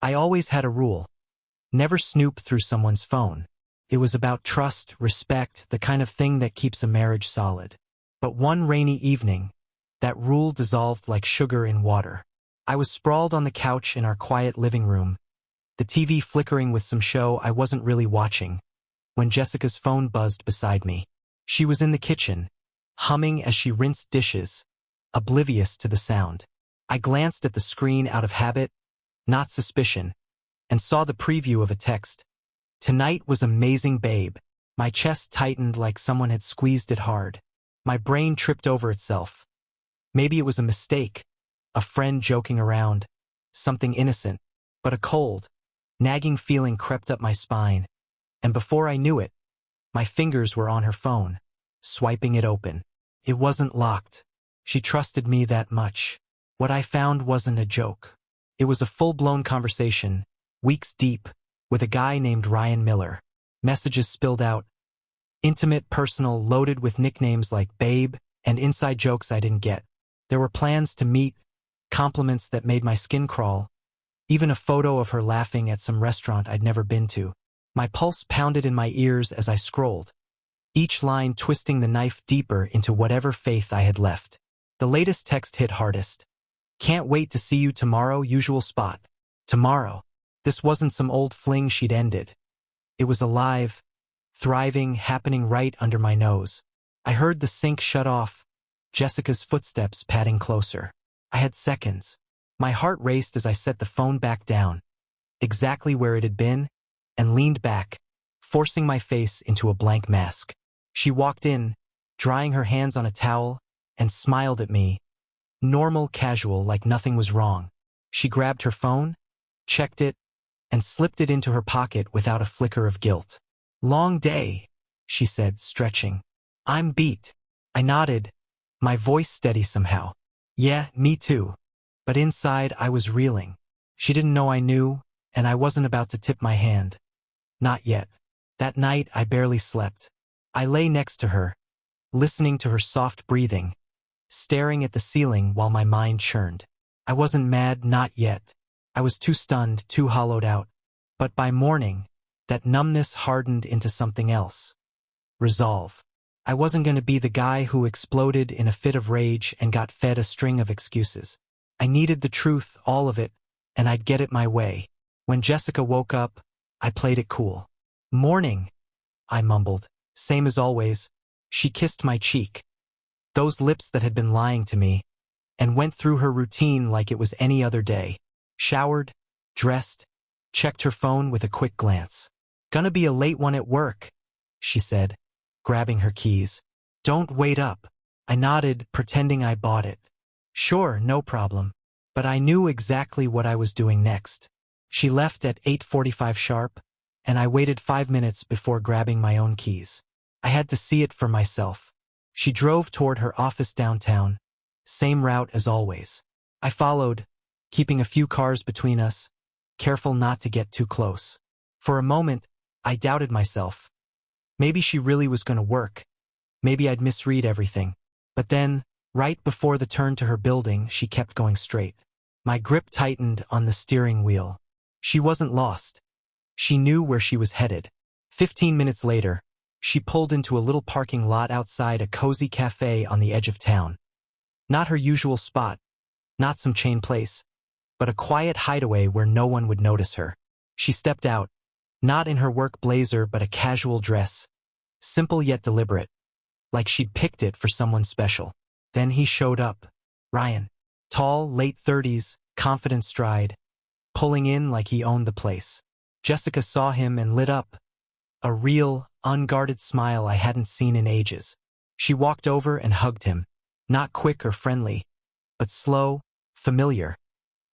I always had a rule. Never snoop through someone's phone. It was about trust, respect, the kind of thing that keeps a marriage solid. But one rainy evening, that rule dissolved like sugar in water. I was sprawled on the couch in our quiet living room, the TV flickering with some show I wasn't really watching, when Jessica's phone buzzed beside me. She was in the kitchen, humming as she rinsed dishes, oblivious to the sound. I glanced at the screen out of habit, not suspicion, and saw the preview of a text. "Tonight was amazing, babe." My chest tightened like someone had squeezed it hard. My brain tripped over itself. Maybe it was a mistake, a friend joking around, something innocent, but a cold, nagging feeling crept up my spine, and before I knew it, my fingers were on her phone, swiping it open. It wasn't locked. She trusted me that much. What I found wasn't a joke. It was a full-blown conversation, weeks deep, with a guy named Ryan Miller. Messages spilled out, intimate, personal, loaded with nicknames like babe and inside jokes I didn't get. There were plans to meet, compliments that made my skin crawl, even a photo of her laughing at some restaurant I'd never been to. My pulse pounded in my ears as I scrolled, each line twisting the knife deeper into whatever faith I had left. The latest text hit hardest. "Can't wait to see you tomorrow, usual spot." Tomorrow. This wasn't some old fling she'd ended. It was alive, thriving, happening right under my nose. I heard the sink shut off, Jessica's footsteps padding closer. I had seconds. My heart raced as I set the phone back down, exactly where it had been, and leaned back, forcing my face into a blank mask. She walked in, drying her hands on a towel, and smiled at me, normal, casual, like nothing was wrong. She grabbed her phone, checked it, and slipped it into her pocket without a flicker of guilt. "Long day," she said, stretching. "I'm beat." I nodded, my voice steady somehow. "Yeah, me too." But inside I was reeling. She didn't know I knew, and I wasn't about to tip my hand. Not yet. That night I barely slept. I lay next to her, listening to her soft breathing, staring at the ceiling while my mind churned. I wasn't mad, not yet. I was too stunned, too hollowed out. But by morning, that numbness hardened into something else. Resolve. I wasn't going to be the guy who exploded in a fit of rage and got fed a string of excuses. I needed the truth, all of it, and I'd get it my way. When Jessica woke up, I played it cool. "Morning," I mumbled. Same as always. She kissed my cheek, those lips that had been lying to me, and went through her routine like it was any other day. Showered, dressed, checked her phone with a quick glance. "Gonna be a late one at work," she said, grabbing her keys. "Don't wait up." I nodded, pretending I bought it. "Sure, no problem." But I knew exactly what I was doing next. She left at 8:45 sharp, and I waited 5 minutes before grabbing my own keys. I had to see it for myself. She drove toward her office downtown, same route as always. I followed, keeping a few cars between us, careful not to get too close. For a moment, I doubted myself. Maybe she really was going to work. Maybe I'd misread everything. But then, right before the turn to her building, she kept going straight. My grip tightened on the steering wheel. She wasn't lost. She knew where she was headed. 15 minutes later, she pulled into a little parking lot outside a cozy cafe on the edge of town. Not her usual spot, not some chain place, but a quiet hideaway where no one would notice her. She stepped out, not in her work blazer but a casual dress, simple yet deliberate, like she'd picked it for someone special. Then he showed up. Ryan. Tall, late 30s, confident stride, pulling in like he owned the place. Jessica saw him and lit up. A real, unguarded smile I hadn't seen in ages. She walked over and hugged him, not quick or friendly, but slow, familiar,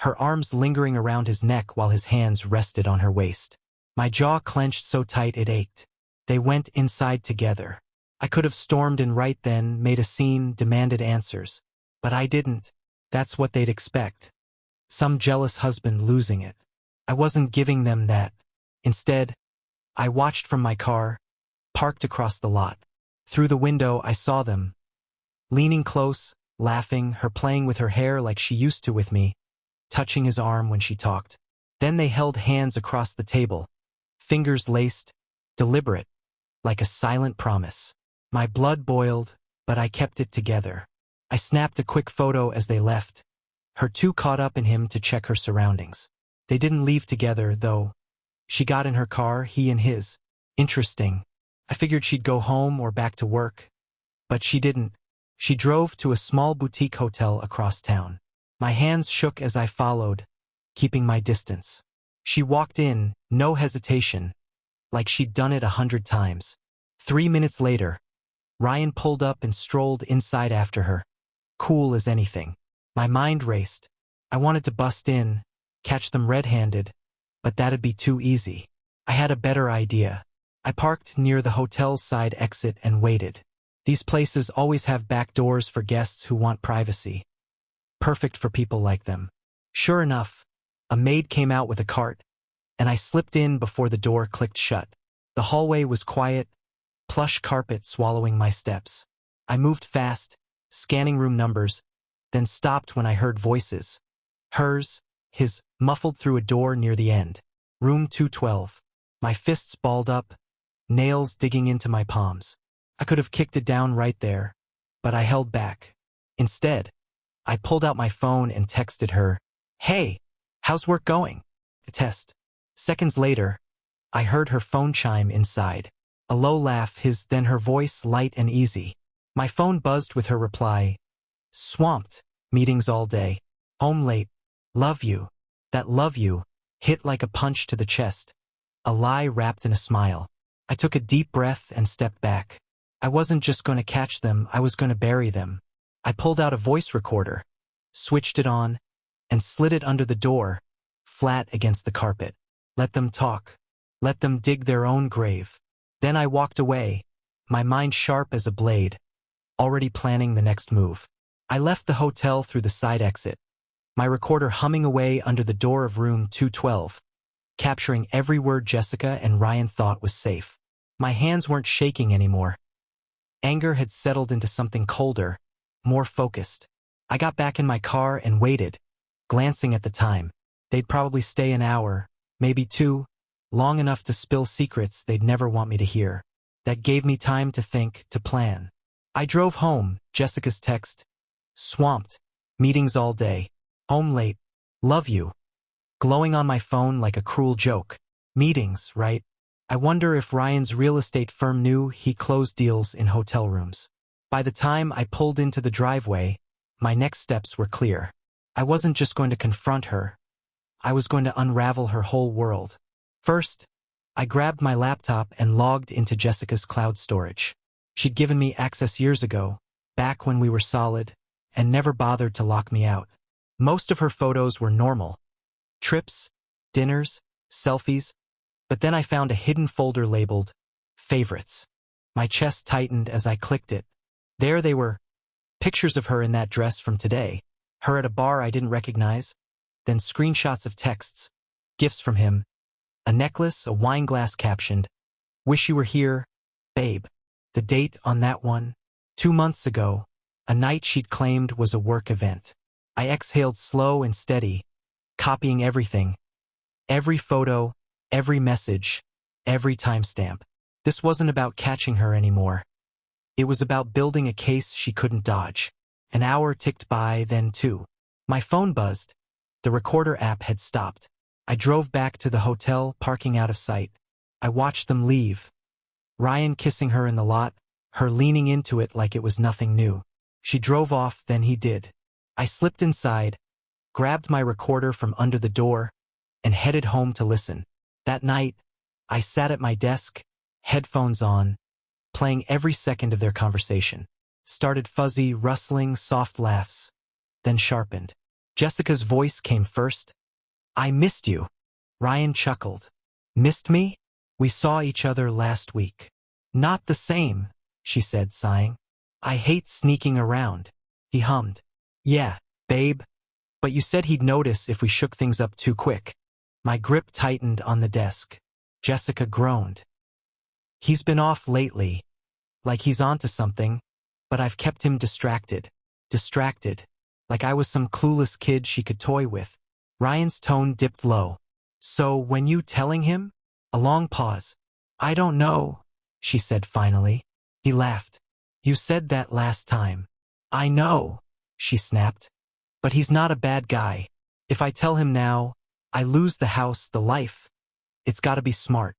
her arms lingering around his neck while his hands rested on her waist. My jaw clenched so tight it ached. They went inside together. I could have stormed in right then, made a scene, demanded answers. But I didn't. That's what they'd expect. Some jealous husband losing it. I wasn't giving them that. Instead, I watched from my car, parked across the lot. Through the window, I saw them, leaning close, laughing, her playing with her hair like she used to with me, touching his arm when she talked. Then they held hands across the table, fingers laced, deliberate, like a silent promise. My blood boiled, but I kept it together. I snapped a quick photo as they left, her too caught up in him to check her surroundings. They didn't leave together, though. She got in her car, he in his. Interesting. I figured she'd go home or back to work. But she didn't. She drove to a small boutique hotel across town. My hands shook as I followed, keeping my distance. She walked in, no hesitation, like she'd done it 100 times. 3 minutes later, Ryan pulled up and strolled inside after her, cool as anything. My mind raced. I wanted to bust in, catch them red-handed, but that'd be too easy. I had a better idea. I parked near the hotel's side exit and waited. These places always have back doors for guests who want privacy. Perfect for people like them. Sure enough, a maid came out with a cart, and I slipped in before the door clicked shut. The hallway was quiet, plush carpet swallowing my steps. I moved fast, scanning room numbers, then stopped when I heard voices. Hers, his, muffled through a door near the end. Room 212. My fists balled up, nails digging into my palms. I could have kicked it down right there, but I held back. Instead, I pulled out my phone and texted her, "Hey, how's work going?" A test. Seconds later, I heard her phone chime inside. A low laugh, then her voice light and easy. My phone buzzed with her reply. "Swamped. Meetings all day. Home late. Love you." That "love you" hit like a punch to the chest. A lie wrapped in a smile. I took a deep breath and stepped back. I wasn't just going to catch them, I was going to bury them. I pulled out a voice recorder, switched it on, and slid it under the door, flat against the carpet. Let them talk. Let them dig their own grave. Then I walked away, my mind sharp as a blade, already planning the next move. I left the hotel through the side exit, my recorder humming away under the door of room 212, capturing every word Jessica and Ryan thought was safe. My hands weren't shaking anymore. Anger had settled into something colder, more focused. I got back in my car and waited, glancing at the time. They'd probably stay an hour, maybe 2, long enough to spill secrets they'd never want me to hear. That gave me time to think, to plan. I drove home, Jessica's text. "Swamped. Meetings all day. Home late. Love you." Glowing on my phone like a cruel joke. Meetings, right? I wonder if Ryan's real estate firm knew he closed deals in hotel rooms. By the time I pulled into the driveway, my next steps were clear. I wasn't just going to confront her. I was going to unravel her whole world. First, I grabbed my laptop and logged into Jessica's cloud storage. She'd given me access years ago, back when we were solid, and never bothered to lock me out. Most of her photos were normal. Trips, dinners, selfies. But then I found a hidden folder labeled Favorites. My chest tightened as I clicked it. There they were. Pictures of her in that dress from today. Her at a bar I didn't recognize. Then screenshots of texts. Gifts from him. A necklace, a wine glass captioned, "Wish you were here, babe." The date on that one, 2 months ago, a night she'd claimed was a work event. I exhaled slow and steady, copying everything. Every photo, every message, every timestamp. This wasn't about catching her anymore. It was about building a case she couldn't dodge. An hour ticked by, then 2. My phone buzzed. The recorder app had stopped. I drove back to the hotel, parking out of sight. I watched them leave. Ryan kissing her in the lot, her leaning into it like it was nothing new. She drove off, then he did. I slipped inside, grabbed my recorder from under the door, and headed home to listen. That night, I sat at my desk, headphones on, playing every second of their conversation. Started fuzzy, rustling, soft laughs, then sharpened. Jessica's voice came first. "I missed you." Ryan chuckled. "Missed me? We saw each other last week." "Not the same," she said, sighing. "I hate sneaking around." He hummed. "Yeah, babe. But you said he'd notice if we shook things up too quick." My grip tightened on the desk. Jessica groaned. "He's been off lately, like he's onto something, but I've kept him distracted. Distracted, like I was some clueless kid she could toy with." Ryan's tone dipped low. So when you telling him? A long pause. I don't know, she said finally. He laughed. You said that last time. I know, she snapped. But he's not a bad guy. If I tell him now, I lose the house, the life. It's gotta be smart.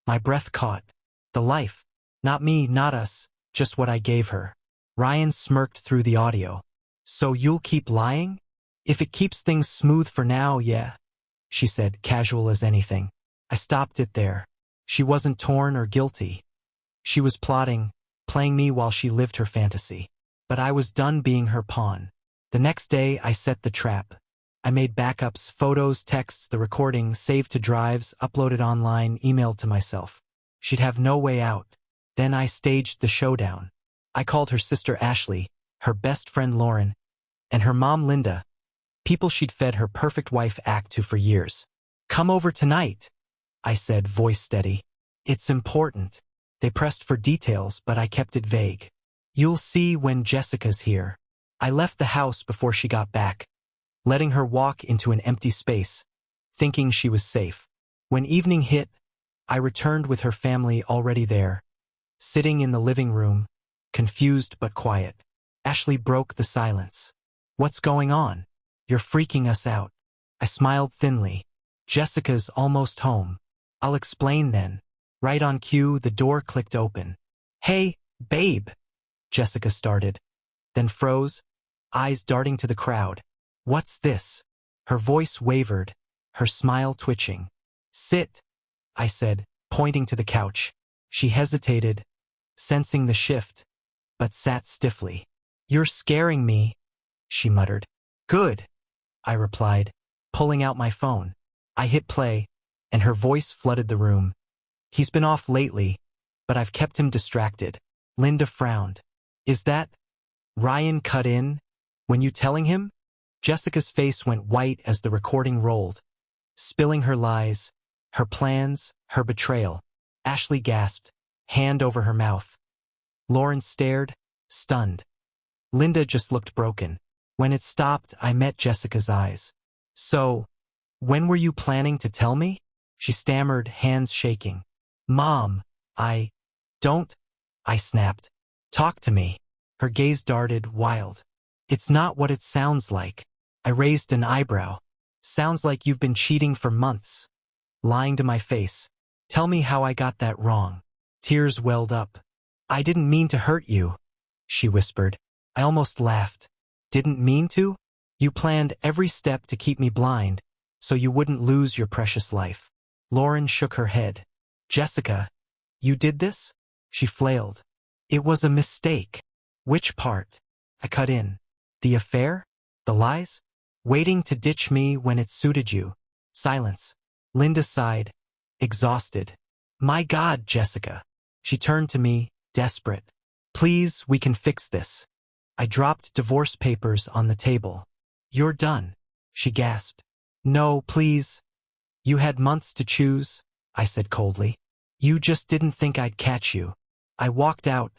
My breath caught. The life. Not me, not us, just what I gave her. Ryan smirked through the audio. So you'll keep lying? If it keeps things smooth for now, yeah, she said, casual as anything. I stopped it there. She wasn't torn or guilty. She was plotting, playing me while she lived her fantasy. But I was done being her pawn. The next day, I set the trap. I made backups, photos, texts, the recording, saved to drives, uploaded online, emailed to myself. She'd have no way out. Then I staged the showdown. I called her sister Ashley, her best friend Lauren, and her mom Linda, people she'd fed her perfect wife act to for years. Come over tonight, I said, voice steady. It's important. They pressed for details, but I kept it vague. You'll see when Jessica's here. I left the house before she got back, letting her walk into an empty space, thinking she was safe. When evening hit, I returned with her family already there, sitting in the living room, confused but quiet. Ashley broke the silence. What's going on? You're freaking us out. I smiled thinly. Jessica's almost home. I'll explain then. Right on cue, the door clicked open. Hey, babe, Jessica started, then froze, eyes darting to the crowd. What's this? Her voice wavered, her smile twitching. Sit, I said, pointing to the couch. She hesitated, sensing the shift, but sat stiffly. You're scaring me, she muttered. Good, I replied, pulling out my phone. I hit play, and her voice flooded the room. He's been off lately, but I've kept him distracted. Linda frowned. Is that? Ryan cut in. When you telling him? Jessica's face went white as the recording rolled, spilling her lies, her plans, her betrayal. Ashley gasped, hand over her mouth. Lauren stared, stunned. Linda just looked broken. When it stopped, I met Jessica's eyes. So, when were you planning to tell me? She stammered, hands shaking. Mom, don't, I snapped. Talk to me. Her gaze darted, wild. It's not what it sounds like. I raised an eyebrow. Sounds like you've been cheating for months. Lying to my face. Tell me how I got that wrong. Tears welled up. I didn't mean to hurt you, she whispered. I almost laughed. Didn't mean to? You planned every step to keep me blind, so you wouldn't lose your precious life. Lauren shook her head. Jessica, you did this? She flailed. It was a mistake. Which part? I cut in. The affair? The lies? Waiting to ditch me when it suited you. Silence. Linda sighed, exhausted. My God, Jessica. She turned to me, desperate. Please, we can fix this. I dropped divorce papers on the table. You're done, she gasped. No, please. You had months to choose, I said coldly. You just didn't think I'd catch you. I walked out,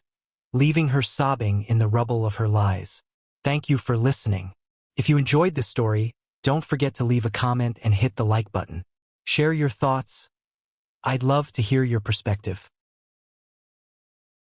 leaving her sobbing in the rubble of her lies. Thank you for listening. If you enjoyed this story, don't forget to leave a comment and hit the like button. Share your thoughts. I'd love to hear your perspective.